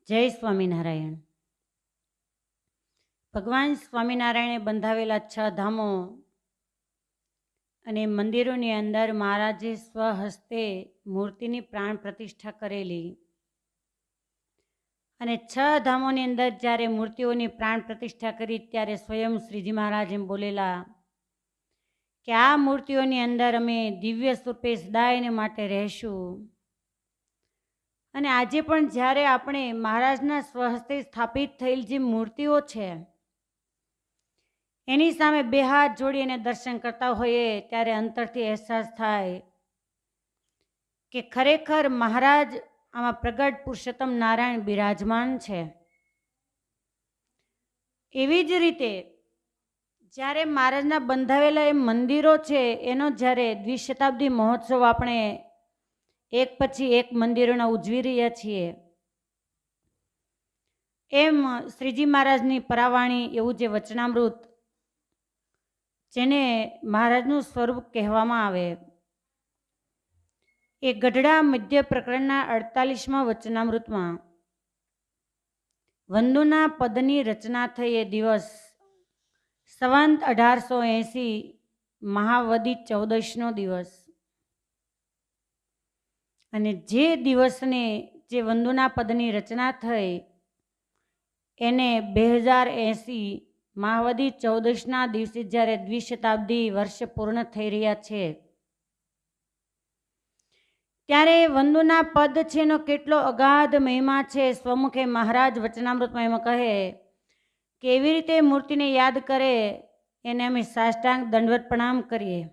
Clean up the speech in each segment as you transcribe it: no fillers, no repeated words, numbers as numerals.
જય સ્વામિનારાયણ। ભગવાન સ્વામિનારાયણે બંધાવેલા 6 ધામો અને મંદિરોની અંદર મહારાજે સ્વહસ્તે મૂર્તિની પ્રાણ પ્રતિષ્ઠા કરેલી અને 6 ધામોની અંદર જ્યારે મૂર્તિઓની પ્રાણ પ્રતિષ્ઠા કરી ત્યારે સ્વયં શ્રીજી મહારાજ એમ બોલેલા કે આ મૂર્તિઓની અંદર અમે દિવ્ય સ્વરૂપે સદાયને માટે રહેશું। અને આજે પણ જ્યારે આપણે મહારાજના સ્વહસ્તે સ્થાપિત થયેલ જે મૂર્તિઓ છે એની સામે બે હાથ જોડીને દર્શન કરતા હોઈએ ત્યારે અંતરથી અહેસાસ થાય કે ખરેખર મહારાજ આમાં પ્રગટ પુરુષોત્તમ નારાયણ બિરાજમાન છે। એવી જ રીતે જ્યારે મહારાજના બંધાવેલા એ મંદિરો છે એનો જ્યારે દ્વિશતાબ્દી મહોત્સવ આપણે એક પછી એક મંદિરોના ઉજવી રહ્યા છીએ એમ શ્રીજી મહારાજની પરાવાણી એવું જે વચનામૃત જેને મહારાજનું સ્વરૂપ કહેવામાં આવે એ ગઢડા મધ્ય પ્રકરણના 48મા વચનામૃતમાં વંદુના પદની રચના થઈ એ દિવસ સંવંત 1880 મહાવદી 14નો દિવસ અને જે દિવસને જે વંદુના પદની રચના થઈ એને 2080 મહાવદી 14ના દિવસે જ્યારે દ્વિશતાબ્દી વર્ષ પૂર્ણ થઈ રહ્યા છે ત્યારે વંદુના પદ છે એનો કેટલો અગાધ મહિમા છે। સ્વમુખે મહારાજ વચનામૃતમાં એમાં કહે કે એવી રીતે મૂર્તિને યાદ કરે એને અમે સાષ્ટાંગ દંડવત પ્રણામ કરીએ।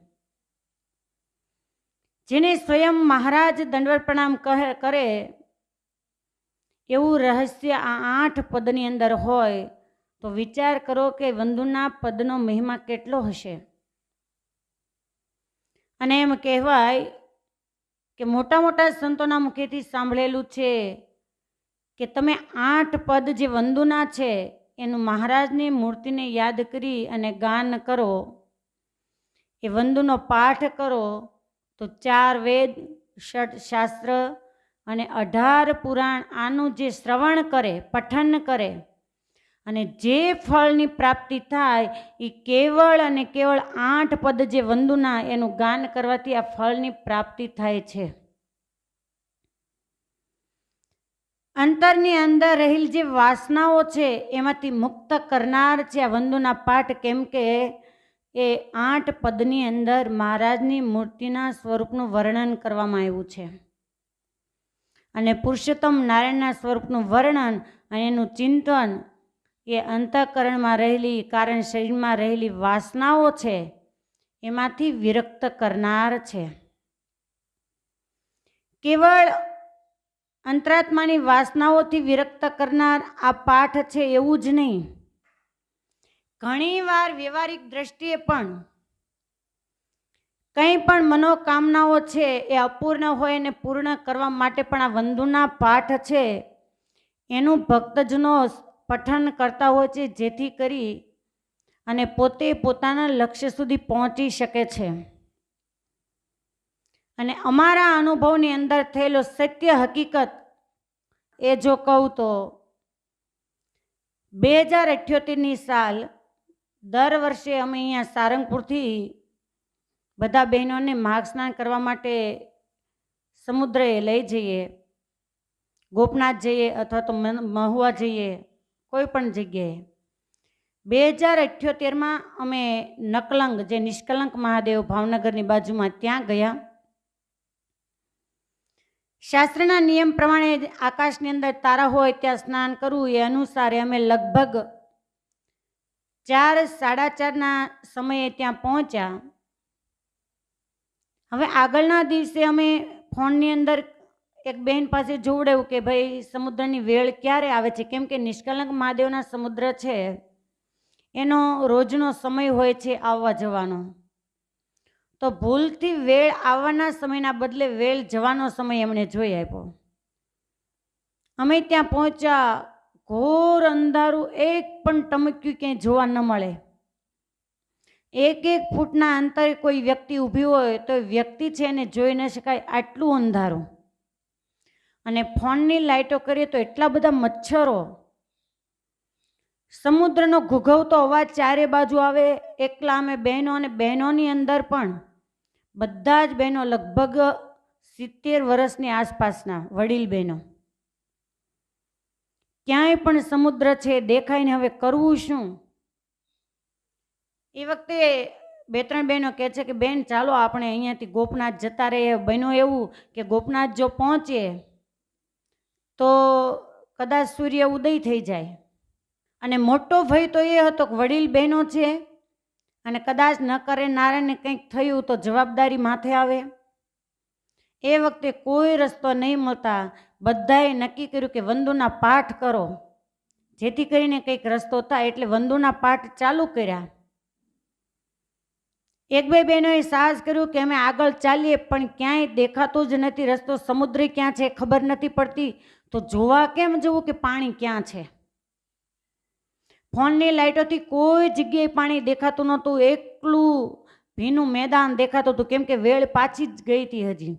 જેને સ્વયં મહારાજ દંડવત પ્રણામ કરે એવું રહસ્ય આ 8 પદની અંદર હોય તો વિચાર કરો કે વંદુના પદનો મહિમા કેટલો હશે। અને એમ કહેવાય કે મોટા મોટા સંતોના મુખેથી સાંભળેલું છે કે તમે 8 પદ જે વંદુના છે એનું મહારાજની મૂર્તિને યાદ કરી અને ગાન કરો, એ વંદુનો પાઠ કરો તો 4 વેદ 6 શાસ્ત્ર અને 18 પુરાણ આનું જે શ્રવણ કરે પઠન કરે અને જે ફળની પ્રાપ્તિ થાય એ કેવળ અને કેવળ 8 પદ જે વંદુના એનું ગાન કરવાથી આ ફળની પ્રાપ્તિ થાય છે। અંતરની અંદર રહેલ જે વાસનાઓ છે એમાંથી મુક્ત કરનાર છે આ વંદુના પાઠ, કેમ કે એ 8 પદની અંદર મહારાજની મૂર્તિના સ્વરૂપનું વર્ણન કરવામાં આવ્યું છે અને પુરુષોત્તમ નારાયણના સ્વરૂપનું વર્ણન અને એનું ચિંતન એ અંતઃકરણમાં રહેલી કારણ શરીરમાં રહેલી વાસનાઓ છે એમાંથી વિરક્ત કરનાર છે। કેવળ અંતરાત્માની વાસનાઓથી વિરક્ત કરનાર આ પાઠ છે એવું જ નહીં, ઘણીવાર વ્યવહારિક દ્રષ્ટિએ પણ કંઈ પણ મનોકામનાઓ છે એ અપૂર્ણ હોય અને પૂર્ણ કરવા માટે પણ આ વંદુના પાઠ છે એનું ભક્તજનો પઠન કરતા હોય છે, જેથી કરી અને પોતે પોતાના લક્ષ્ય સુધી પહોંચી શકે છે। અને અમારા અનુભવની અંદર થયેલો સત્ય હકીકત એ જો કહું તો 2078ની સાલ દર વર્ષે અમે અહીંયા સારંગપુરથી બધા બહેનોને માઘ સ્નાન કરવા માટે સમુદ્રએ લઈ જઈએ, ગોપનાથ જઈએ અથવા તો મહુવા જઈએ, કોઈ પણ જગ્યાએ। 2078માં અમે નકલંગ જે નિષ્કલંક મહાદેવ ભાવનગરની બાજુમાં ત્યાં ગયા। શાસ્ત્રના નિયમ પ્રમાણે આકાશની અંદર તારા હોય ત્યાં સ્નાન કરવું એ અનુસારે અમે લગભગ 4 સાડા 4ના સમયે ત્યાં પહોંચ્યા। હવે આગળના દિવસે અમે ફોનની અંદર એક બહેન પાસે જોવડાવ્યું કે ભાઈ સમુદ્રની વેળ ક્યારે આવે છે, કેમ કે નિષ્કલંક મહાદેવના સમુદ્ર છે એનો રોજનો સમય હોય છે આવવા જવાનો, તો ભૂલથી વેળ આવવાના સમયના બદલે વેળ જવાનો સમય એમણે જોઈ આપ્યો। અમે ત્યાં પહોંચ્યા, ઘોર અંધારું, એક પણ ટમક્યું ક્યાંય જોવા ન મળે। 1 ફૂટના અંતરે કોઈ વ્યક્તિ ઊભી હોય તો વ્યક્તિ છે એને જોઈ ન શકાય, આટલું અંધારું। અને ફોનની લાઇટો કરીએ તો એટલા બધા મચ્છરો, સમુદ્રનો ઘૂઘવતો અવાજ ચારે બાજુ આવે. એકલા અમે બહેનો, અને બહેનોની અંદર પણ બધા જ બહેનો લગભગ 70 વર્ષની આસપાસના વડીલ બહેનો. ક્યાંય પણ સમુદ્ર છે દેખાય ને હવે કરવું શું? એ વખતે 2-3 બહેનો કહે છે કે બેન ચાલો આપણે અહીંયાથી ગોપનાથ જતા રહીએ. બહેનો એવું કે ગોપનાથ જો પહોંચે તો કદાચ સૂર્ય ઉદય થઈ જાય. અને મોટો ભય તો એ હતો કે વડીલ બહેનો છે અને કદાચ ન કરે નારાયણને કંઈક થયું તો જવાબદારી માથે આવે. એ વખતે કોઈ રસ્તો નહીં મળતા બધાએ નક્કી કર્યું કે વંદુના પાઠ કરો, જેથી કરીને કંઈક રસ્તો થાય. એટલે વંદુના પાઠ ચાલુ કર્યા. 1-2 બહેનોએ સાહસ કર્યું કે અમે આગળ ચાલીએ, પણ ક્યાંય દેખાતું જ નથી રસ્તો. સમુદ્ર ક્યાં છે ખબર નથી પડતી, તો જોવા કેમ જવું કે પાણી ક્યાં છે? ફોનની લાઇટોથી કોઈ જગ્યાએ પાણી દેખાતું નહોતું. એકલું ભીનું મેદાન દેખાતું હતું, કેમ કે વેળ પાછી જ ગઈ હતી હજી.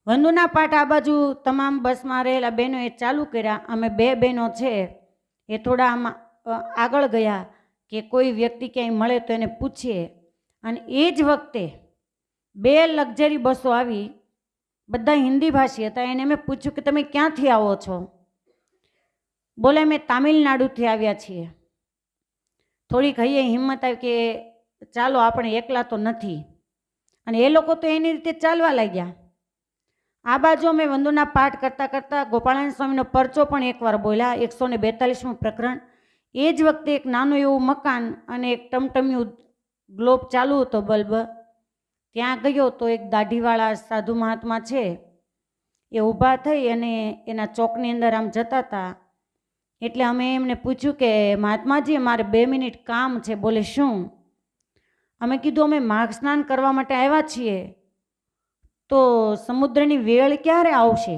વંદુના પાઠ આ બાજુ તમામ બસમાં રહેલા બહેનોએ ચાલુ કર્યા. અમે 2 બહેનો છે એ થોડા આમાં આગળ ગયા કે કોઈ વ્યક્તિ ક્યાંય મળે તો એને પૂછીએ. અને એ જ વખતે 2 લક્ઝરી બસો આવી, બધા હિન્દી ભાષી હતા. એને મેં પૂછ્યું કે તમે ક્યાંથી આવો છો? બોલે અમે તામિલનાડુથી આવ્યા છીએ. થોડીક હૈયે હિંમત આવી કે ચાલો આપણે એકલા તો નથી. અને એ લોકો તો એની રીતે ચાલવા લાગ્યા. આ બાજુ અમે વંદુના પાઠ કરતાં કરતાં ગોપાળાનંદ સ્વામીનો પરચો પણ એકવાર બોલ્યા, 142મું પ્રકરણ. એ જ વખતે એક નાનું એવું મકાન અને એક ટમટમ્યું ગ્લોબ ચાલુ હતો, બલ્બ. ત્યાં ગયો તો એક દાઢીવાળા સાધુ મહાત્મા છે એ ઊભા થઈ અને એના ચોકની અંદર આમ જતા હતા. એટલે અમે એમને પૂછ્યું કે મહાત્માજી મારે 2 મિનિટ કામ છે. બોલે શું? અમે કીધું અમે માઘ સ્નાન કરવા માટે આવ્યા છીએ, તો સમુદ્રની વેળ ક્યારે આવશે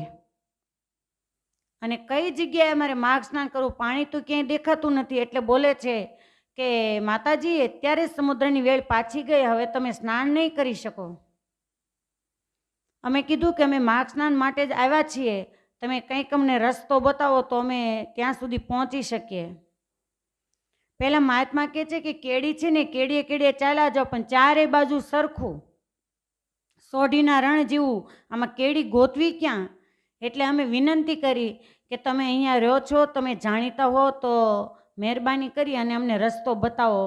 અને કઈ જગ્યાએ અમારે માઘ સ્નાન કરવું? પાણી તો ક્યાંય દેખાતું નથી. એટલે બોલે છે કે માતાજી અત્યારે સમુદ્રની વેળ પાછી ગઈ, હવે તમે સ્નાન નહીં કરી શકો. અમે કીધું કે અમે માઘ સ્નાન માટે જ આવ્યા છીએ, તમે કંઈક અમને રસ્તો બતાવો તો અમે ત્યાં સુધી પહોંચી શકીએ. પહેલાં મહાત્મા કહે છે કે કેડી છે ને કેડીએ કેડીએ ચાલ્યા જાઓ, પણ ચારે બાજુ સરખું સોઢીના રણ જેવું, આમાં કેડી ગોતવી ક્યાં? એટલે અમે વિનંતી કરી કે તમે અહીંયા રહ્યો છો, તમે જાણીતા હો તો મહેરબાની કરી અને અમને રસ્તો બતાવો.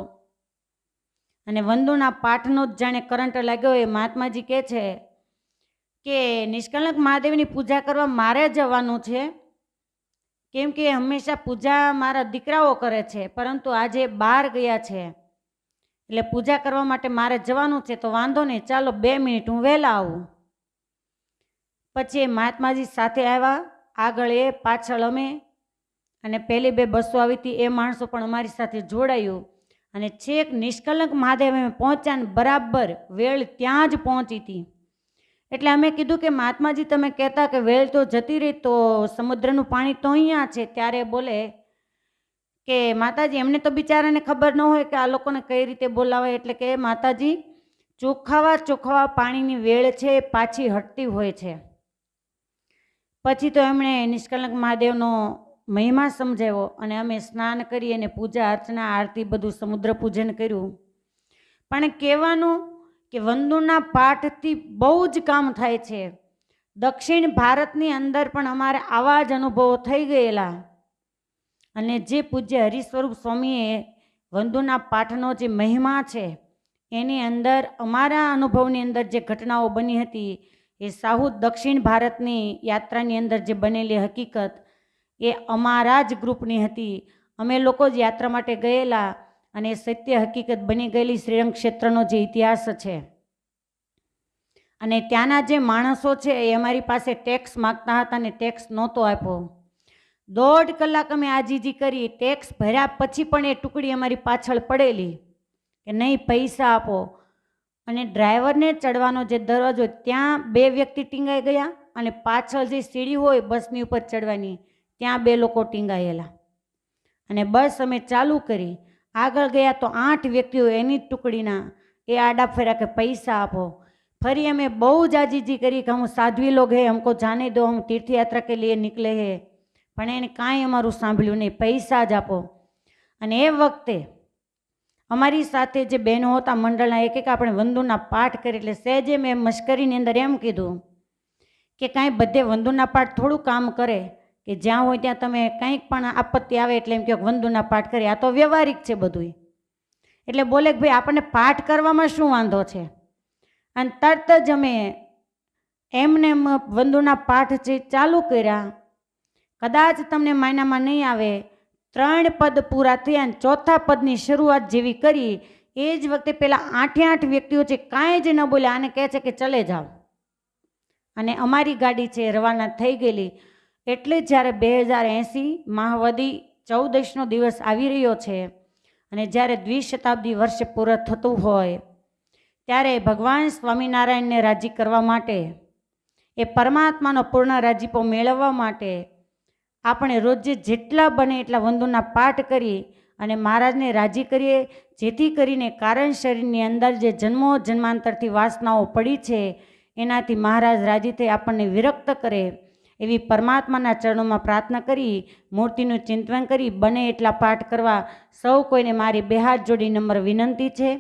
અને વંદુના પાઠનો જ જાણે કરંટ લાગ્યો. એ મહાત્માજી કહે છે કે નિષ્કલંક મહાદેવની પૂજા કરવા મારે જવાનું છે, કેમ કે હંમેશા પૂજા મારા દીકરાઓ કરે છે, પરંતુ આજે બહાર ગયા છે એટલે પૂજા કરવા માટે મારે જવાનું છે. તો વાંધો નહીં, ચાલો 2 મિનિટ હું વહેલા આવું. પછી એ મહાત્માજી સાથે આવ્યા, આગળ એ, પાછળ અમે. અને પહેલી 2 બસો આવી હતી એ માણસો પણ અમારી સાથે જોડાયું. અને છેક નિષ્કલંક મહાદેવ અમે પહોંચ્યા ને બરાબર વેળ ત્યાં જ પહોંચી હતી. એટલે અમે કીધું કે મહાત્માજી તમે કહેતા કે વેળ તો જતી રહી, તો સમુદ્રનું પાણી તો અહીંયા છે. ત્યારે બોલે કે માતાજી એમને તો બિચારાને ખબર ન હોય કે આ લોકોને કઈ રીતે બોલાવે. એટલે કે માતાજી ચોખ્ખાવા પાણીની વેળ છે પાછી હટતી હોય છે. પછી તો એમણે નિષ્કલંક મહાદેવનો મહિમા સમજાવ્યો અને અમે સ્નાન કરી અને પૂજા અર્ચના આરતી બધું સમુદ્ર પૂજન કર્યું. પણ કહેવાનું કે વંદુના પાઠથી બહુ જ કામ થાય છે. દક્ષિણ ભારતની અંદર પણ અમારે આવા જ અનુભવો થઈ ગયેલા. અને જે પૂજ્ય હરિસ્વરૂપ સ્વામીએ વંદુના પાઠનો જે મહિમા છે એની અંદર અમારા અનુભવની અંદર જે ઘટનાઓ બની હતી એ સાઉથ દક્ષિણ ભારતની યાત્રાની અંદર જે બનેલી હકીકત એ અમારા જ ગ્રુપની હતી. અમે લોકો જ યાત્રા માટે ગયેલા અને સત્ય હકીકત બની ગયેલી શ્રીરંગ ક્ષેત્રનો જે ઇતિહાસ છે. અને ત્યાંના જે માણસો છે એ અમારી પાસે ટેક્સ માગતા હતા અને ટેક્સ નહોતો આપ્યો. 1.5 કલાક અમે આજીજી કરી. ટેક્સ ભર્યા પછી પણ એ ટુકડી અમારી પાછળ પડેલી કે નહીં પૈસા આપો. અને ડ્રાઈવરને ચડવાનો જે દરવાજો ત્યાં 2 વ્યક્તિ ટીંગાઈ ગયા અને પાછળ જે સીડી હોય બસની ઉપર ચડવાની ત્યાં 2 લોકો ટીંગાયેલા. અને બસ અમે ચાલુ કરી. આગળ ગયા તો 8 વ્યક્તિઓ એની જ ટુકડીના એ આડા ફર્યા કે પૈસા આપો. ફરી અમે બહુ જાજીજી કરી કે हम साध्वी लोग है, हमको जाने दो, हम तीर्थ यात्रा के लिए निकले हैं, પણ એને કાંઈ અમારું સાંભળ્યું નહીં, પૈસા જ આપો. અને એ વખતે અમારી સાથે જે બહેનો હતા મંડળના, એક આપણે વંદુના પાઠ કરી, એટલે સહેજે મેં મશ્કરીની અંદર એમ કીધું કે કાંઈ બધે વંદુના પાઠ થોડું કામ કરે, કે જ્યાં હોય ત્યાં તમે કંઈક પણ આપત્તિ આવે એટલે એમ કહો વંદુના પાઠ કરીએ, આ તો વ્યવહારિક છે બધું. એટલે બોલે કે ભાઈ આપણને પાઠ કરવામાં શું વાંધો છે. અને તરત જ અમે એમને વંદુના પાઠ છે ચાલુ કર્યા. કદાચ તમને માયનામાં નહીં આવે, 3 પદ પૂરા થયા અને 4થા પદની શરૂઆત જેવી કરી એ જ વખતે પેલા 8 વ્યક્તિઓ છે કાંઈ જ ન બોલ્યા, આને કહે છે કે ચલે જાઓ. અને અમારી ગાડી છે રવાના થઈ ગયેલી. એટલે જ્યારે 2080 મહાવદી 14નો દિવસ આવી રહ્યો છે અને જ્યારે દ્વિશતાબ્દી વર્ષ પૂરો થતું હોય ત્યારે ભગવાન સ્વામિનારાયણને રાજી કરવા માટે, એ પરમાત્માનો પૂર્ણ રાજીપો મેળવવા માટે આપણે રોજે જેટલા બને એટલા વંદુના પાઠ કરી અને મહારાજને રાજી કરીએ, જેથી કરીને કારણ શરીરની અંદર જે જન્મો જન્માંતરથી વાસનાઓ પડી છે એનાથી મહારાજ રાજી થઈ આપણને વિરક્ત કરે એવી પરમાત્માના ચરણોમાં પ્રાર્થના કરી, મૂર્તિનું ચિંતન કરી બને એટલા પાઠ કરવા સૌ કોઈને મારી 2 હાથ જોડી નમ્ર વિનંતી છે.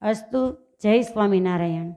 અસ્તુ. જય સ્વામિનારાયણ.